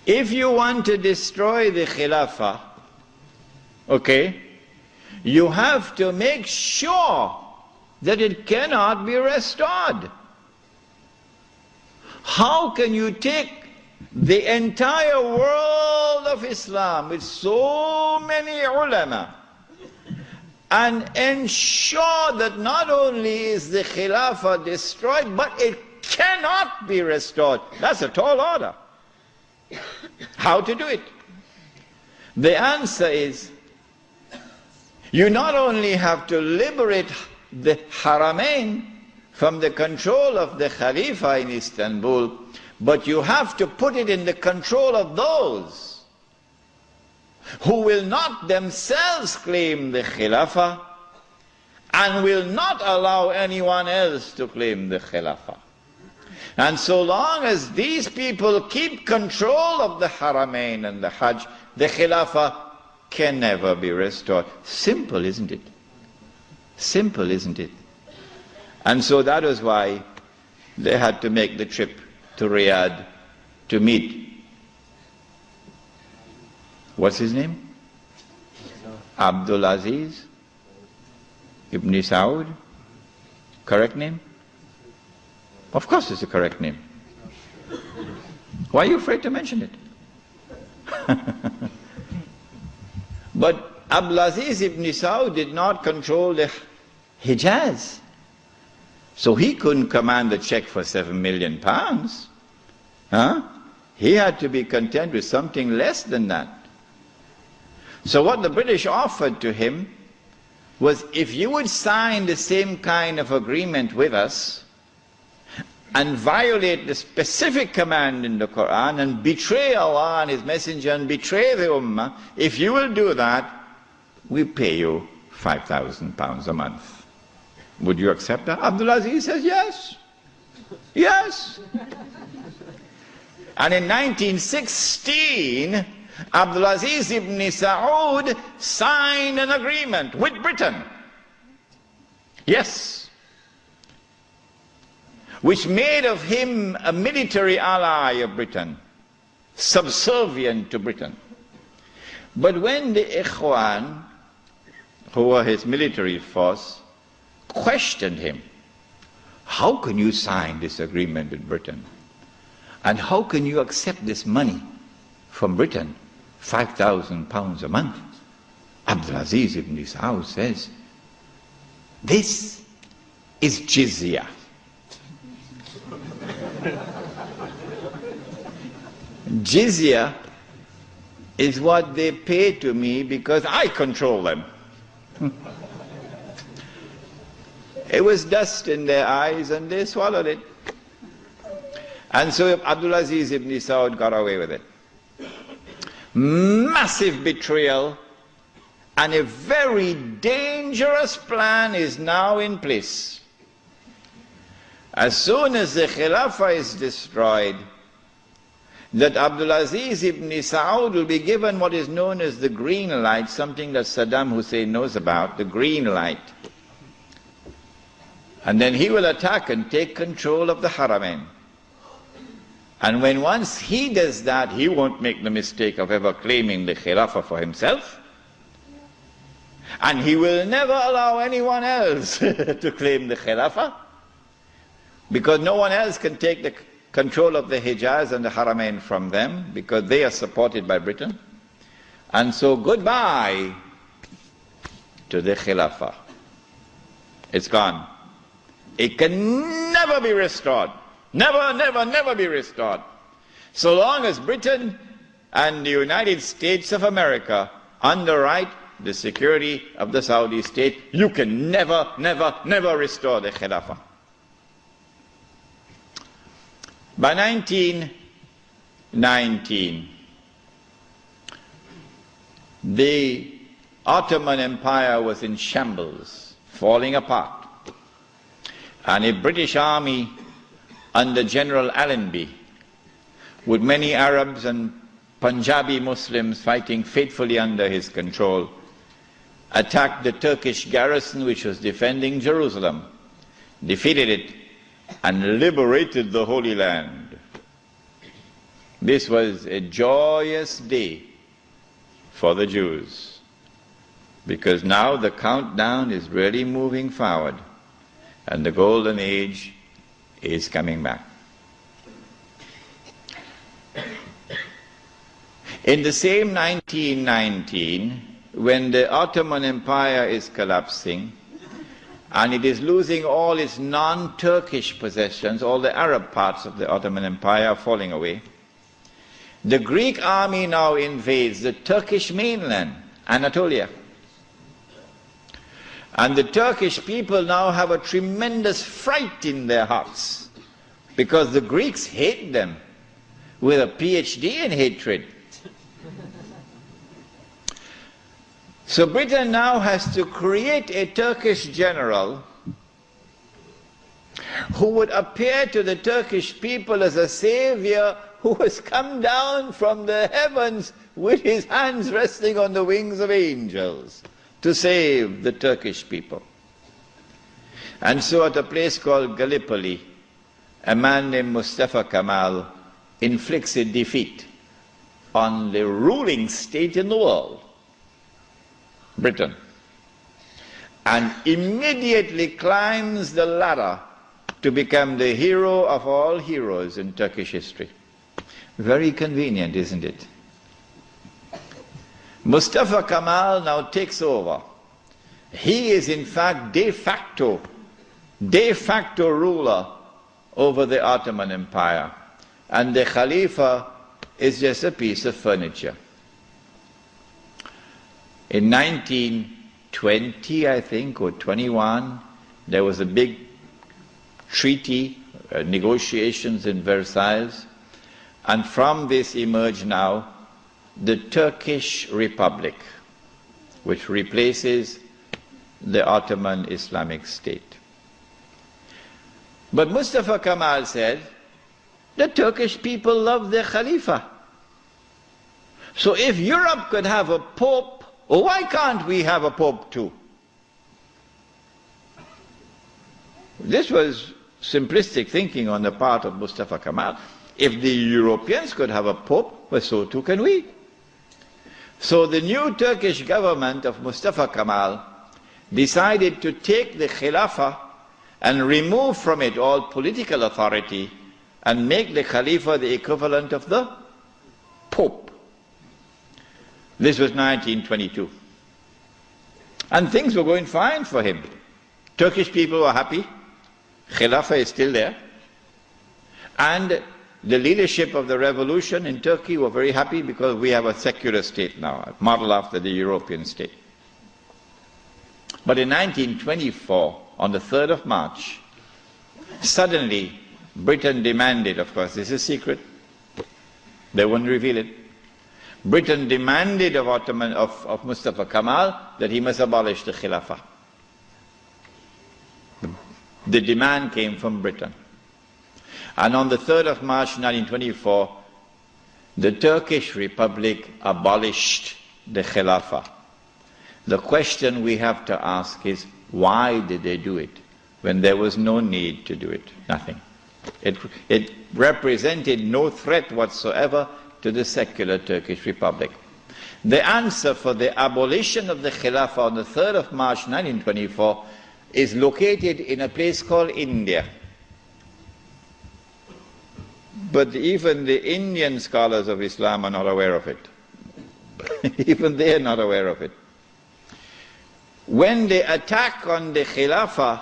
if you want to destroy the Khilafah, okay, you have to make sure that it cannot be restored. How can you take the entire world of Islam with so many ulama and ensure that not only is the Khilafah destroyed, but it cannot be restored? That's a tall order. How to do it? The answer is, you not only have to liberate the Haramain from the control of the Khalifa in Istanbul, but you have to put it in the control of those who will not themselves claim the Khilafah and will not allow anyone else to claim the Khilafah. And so long as these people keep control of the Haramain and the Hajj, the Khilafah can never be restored. Simple, isn't it? Simple, isn't it? And so that was why they had to make the trip to Riyadh to meet, what's his name? Abdul Aziz Ibn Saud. Correct name? Of course it's a correct name. Why are you afraid to mention it? But Abdul Aziz Ibn Saud did not control the Hijaz. So he couldn't command a check for £7 million. Huh? He had to be content with something less than that. So what the British offered to him was, if you would sign the same kind of agreement with us and violate the specific command in the Quran and betray Allah and His Messenger and betray the Ummah, if you will do that, we pay you £5,000 a month. Would you accept that? Abdul Aziz says yes. Yes. And in 1916, Abdul Aziz ibn Saud signed an agreement with Britain. Yes. Which made of him a military ally of Britain, subservient to Britain. But when the Ikhwan, who were his military force, questioned him, how can you sign this agreement with Britain? And how can you accept this money from Britain, £5,000 a month? Abdul Aziz ibn Saud says, this is jizya. Jizya is what they pay to me because I control them. It was dust in their eyes and they swallowed it. And so Abdul Aziz ibn Saud got away with it. Massive betrayal, and a very dangerous plan is now in place. As soon as the Khilafah is destroyed, that Abdul Aziz ibn Saud will be given what is known as the green light, something that Saddam Hussein knows about, the green light. And then he will attack and take control of the Haramain. And when once he does that, he won't make the mistake of ever claiming the Khilafah for himself. And he will never allow anyone else to claim the Khilafah, because no one else can take the control of the Hijaz and the Haramain from them, because they are supported by Britain. And so goodbye to the Khilafah. It's gone. It can never be restored. Never, never, never be restored. So long as Britain and the United States of America underwrite the security of the Saudi state, you can never, never, never restore the Khilafah. By 1919, the Ottoman Empire was in shambles, falling apart. And a British army under General Allenby, with many Arabs and Punjabi Muslims fighting faithfully under his control, attacked the Turkish garrison which was defending Jerusalem, defeated it, and liberated the Holy Land. This was a joyous day for the Jews, because now the countdown is really moving forward and the golden age is coming back. In the same 1919, when the Ottoman Empire is collapsing and it is losing all its non-Turkish possessions, all the Arab parts of the Ottoman Empire are falling away, the Greek army now invades the Turkish mainland, Anatolia. And the Turkish people now have a tremendous fright in their hearts, because the Greeks hate them with a PhD in hatred. So Britain now has to create a Turkish general who would appear to the Turkish people as a savior who has come down from the heavens with his hands resting on the wings of angels to save the Turkish people. And so at a place called Gallipoli, a man named Mustafa Kemal inflicts a defeat on the ruling state in the world, Britain, and immediately climbs the ladder to become the hero of all heroes in Turkish history. Very convenient, isn't it? Mustafa Kemal now takes over. He is in fact de facto ruler over the Ottoman Empire, and the Khalifa is just a piece of furniture. In 1920, I think, or 21, there was a big treaty, negotiations in Versailles, and from this emerged now the Turkish Republic, which replaces the Ottoman Islamic State. But Mustafa Kemal said, the Turkish people love their Khalifa. So if Europe could have a pope, why can't we have a pope too? This was simplistic thinking on the part of Mustafa Kemal. If the Europeans could have a pope, well, so too can we. So the new Turkish government of Mustafa Kemal decided to take the Khilafah and remove from it all political authority and make the Khalifa the equivalent of the Pope. This was 1922. And things were going fine for him. Turkish people were happy. Khilafah is still there. And the leadership of the revolution in Turkey were very happy because we have a secular state now, modeled after the European state. But in 1924, on the 3rd of March, suddenly Britain demanded, of course this is secret, they wouldn't reveal it, Britain demanded of Mustafa Kemal that he must abolish the Khilafah. The demand came from Britain. And on the 3rd of March 1924, the Turkish Republic abolished the Khilafah. The question we have to ask is, why did they do it when there was no need to do it? Nothing. It represented no threat whatsoever to the secular Turkish Republic. The answer for the abolition of the Khilafah on the 3rd of March 1924 is located in a place called India. But even the Indian scholars of Islam are not aware of it. Even they are not aware of it. When the attack on the Khilafah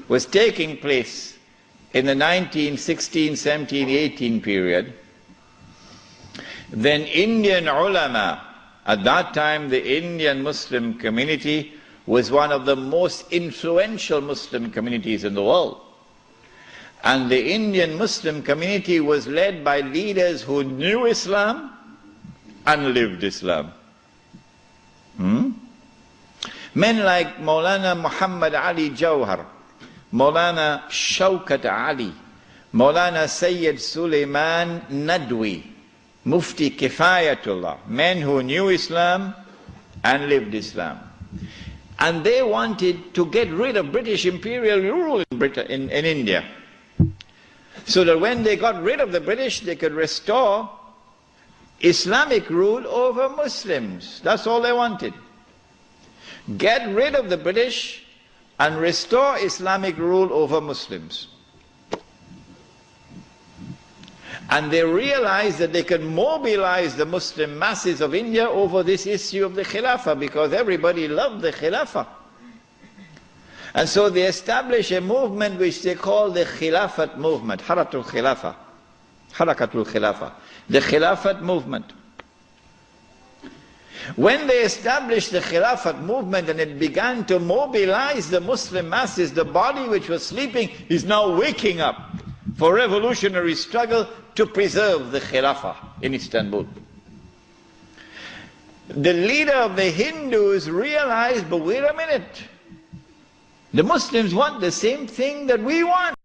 was taking place in the 1916, 17, 18 period, then Indian ulama, at that time the Indian Muslim community was one of the most influential Muslim communities in the world. And the Indian Muslim community was led by leaders who knew Islam and lived Islam. Men like Maulana Muhammad Ali Jawhar, Maulana Shaukat Ali, Maulana Sayyid Sulaiman Nadwi, Mufti Kifayatullah, men who knew Islam and lived Islam. And they wanted to get rid of British imperial rule in India, so that when they got rid of the British, they could restore Islamic rule over Muslims. That's all they wanted. Get rid of the British and restore Islamic rule over Muslims. And they realized that they could mobilize the Muslim masses of India over this issue of the Khilafah, because everybody loved the Khilafah. And so they established a movement which they call the Khilafat movement, Harakatul Khilafah, the Khilafat movement. When they established the Khilafat movement and it began to mobilize the Muslim masses, the body which was sleeping is now waking up for revolutionary struggle to preserve the Khilafah in Istanbul. The leader of the Hindus realized, but wait a minute, the Muslims want the same thing that we want.